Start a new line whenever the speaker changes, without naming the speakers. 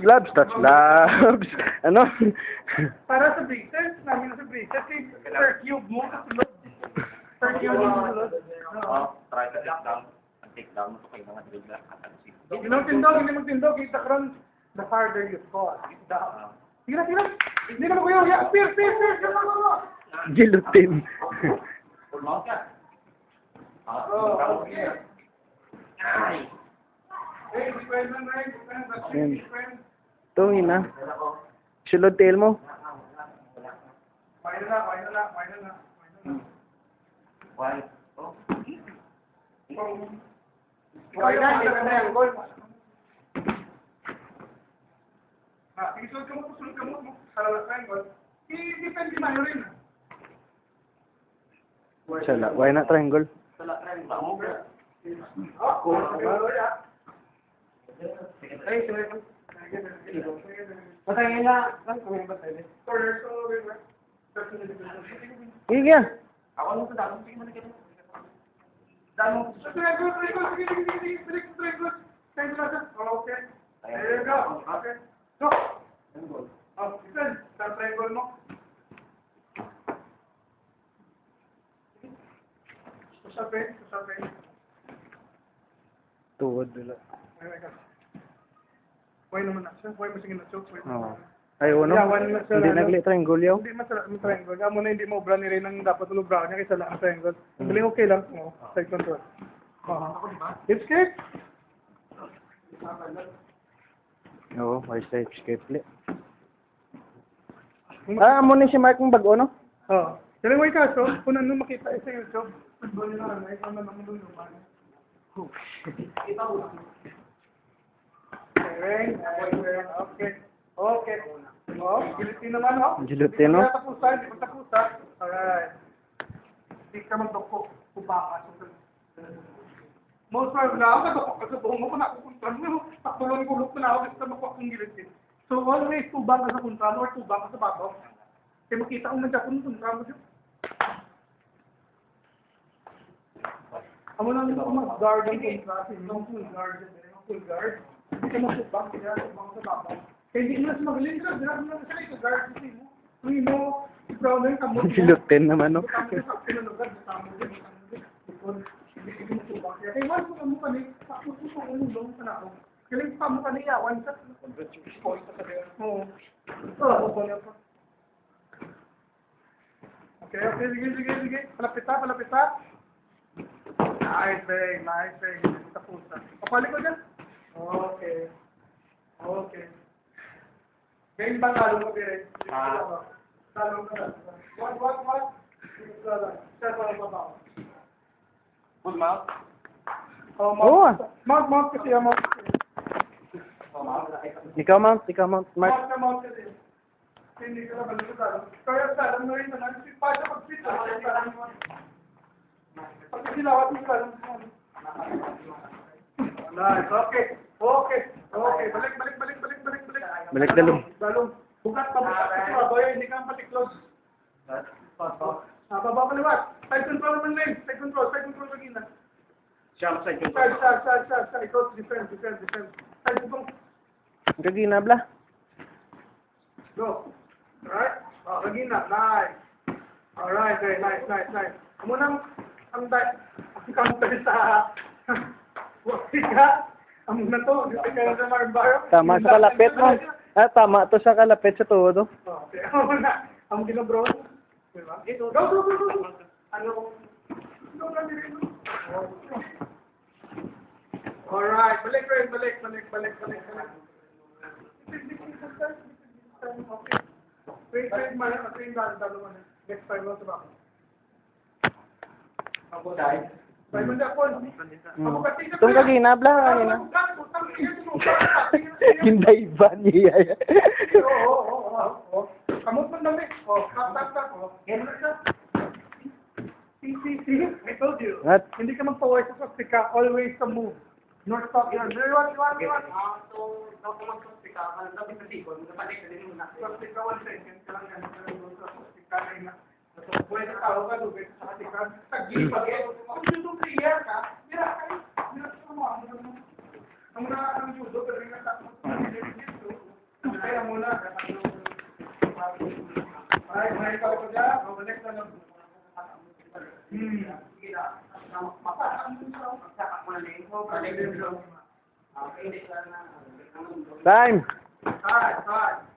gloves, touch gloves. Ano?
Para sa braces, namin sa braces, per cube mo kasulod. Per cube mo kasulod.
Try to take down. Okay na nga, drill na.
Hindi magtindog, hindi magtindog. Kita karon, the harder you fall. Sige na, sige na. Hindi ka maguyaw. Spear.
Gilutin.
Full mount ka.
Okay. Hey, friend, right?
Yan. Ito, ina. Sulod tail mo.
Why na.
Why? Oh.
Why na, hindi ka na yung goal. Isulod ka mo. Para sa goal. I-defend din rin.
Sala. Why not triangle?
Patay nga.
Iya.
Ako lang sa dalong. Sige mo na kita.
Okay. There you go. Okay. Go. Listen, start triangle mo. Susapin.
Tuwad nila.
Why naman na siya? Why mo sige na choke?
Oo. Ayaw ano?
Yeah, one na siya,
Hindi
ano?
nagli-triangle yaw.
Hindi masarap mo triangle. Amo na hindi mo bra ni rin ang dapat ulo bra niya kaysa lang ang triangle. Galing okay lang. Side control. Hip skate.
Oo, may sa escape li. Amo ni si Mark ng bago, no?
Oo. Galing mo ikaso, kung ano makita sa YouTube, football nila na, ikaw na naman doon naman. Okay. Gilutin naman,
Gilutin, no?
Hindi mo tapusan. Alright. Hindi ka magdoko. Kubaka. Most probably na ako, nadoko ka sa buhong mo, kung nakukuntan mo, taktuloy kulok mo na ako, gusto makuha kong gilutin. So always, tubang ka sa kuntan or tubang ka sa bato. Kaya makita kong nandiyan kung kuntan mo siya. Amo lang dito mag-guard ang contrast, full guard. Hindi ka mag-tubang, kaya tubang sa bato. Kaya hindi mo na magaling ka, hindi mo na siya ito-guard kasi mo. Hindi mo, si Browner, kamot mo.
Gilutin naman, no?
Hindi mo tubang. Kaya once mo kamo kani, tapos mo kung ulong sa nako. Kaya pa mo kani, one shot. Oo. Okay. Sige. Palapit ha. Nice thing. Tapusan. Papali ko dyan. Okay. Ngayon ba talong ka rin? Talong ka lang. What? Step on the ball.
Full mount?
Oo.
Mount kasi.
Ikaw mount, Mark.
Mount kasi. Hindi ka na balik sa talong. Kaya talong na rin na lang. Pag-sit. Pag-silawat mo talong. Nice. Okay. Balik.
Balik dalong.
Bukat pa. Kasi maboy, hindi ka patiklog. Baba kaliwat. Side control naman din. Side control lagi na.
Jump side control.
Side. Ikaw, defense. Side control.
Gagina bla.
Go. Alright? Lagi na. Nice. Alright, very nice. Amo nang ang counter sa Wika. Amo na to. Dito ka na sa Marlboro.
Tama sa kalapit, no? Tama to sa kalapit sa tuwo,
Okay. Amo na. Amo ginabro. Diba? Go. Ano? Go na din. Alright. Balik. Okay. Wait, man. Next time mo sa bako. Ako dahil. May manda po.
Itong gagina bla. Hinday ba niya?
Oo. Kamot mo namin. Tap. Ganun na siya. See. I told you.
What?
Hindi ka magpaway sa plastika. Always a move. North stop yan. One.
So, daw ko mag-plastika. Dapat sa sikon. Kapalik na din muna.
Plastika, 1 second. Kalang yan. Plastika na yun. Pwede ka tao ka, lubit sa katikan. Tag-gil pa rin. Kung judo player ka, mira ka mo. Ang judo, pero yung natakot. na. Ay, may pala ko dyan. Balik na lang.
Time!
Start.